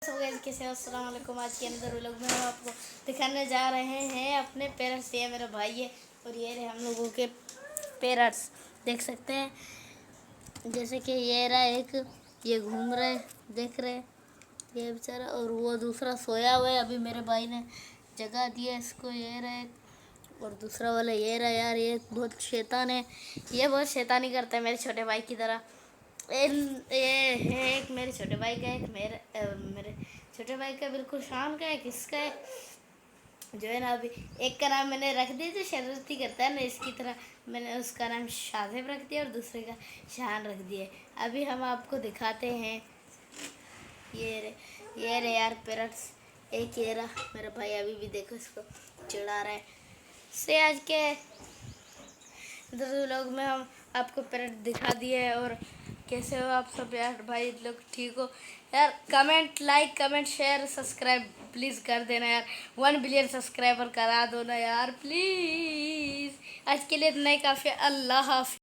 सब गाइस कैसे हो? अस्सलाम वालेकुम। आज के अंदर व्लॉग में हम आपको दिखाने जा रहे हैं अपने पेरेंट्स। ये मेरा भाई है और ये रहे हम लोगों के पेरेंट्स। देख सकते हैं जैसे कि ये रहा एक, ये घूम रहे, देख रहे ये बेचारा, और वो दूसरा सोया हुआ है। अभी मेरे भाई ने जगह दिया इसको। ये रहे, और दूसरा वाला ये रहा। यार ये बहुत शैतान है, ये बहुत शैतानी करता है मेरे छोटे भाई की तरह। ये है एक मेरे छोटे भाई का, एक मेरे छोटे भाई का बिल्कुल शान का है। किसका है जो है ना, अभी एक का नाम मैंने रख दिया जो शरारती करता है ना इसकी तरह, मैंने उसका नाम शाजिब रख दिया और दूसरे का शान रख दिया। अभी हम आपको दिखाते हैं। ये रे यार पेरेंट्स। एक ये रहा मेरा भाई, अभी भी देखो इसको चिढ़ा रहा है। से आज के लोग में हम आपको पेरेंट दिखा दिए है। और कैसे हो आप सब यार? भाई लोग ठीक हो यार? कमेंट शेयर सब्सक्राइब प्लीज़ कर देना यार। 1 बिलियन सब्सक्राइबर करा दो ना यार प्लीज़। आज के लिए इतना ही काफ़ी। अल्लाह हाफ़िज़।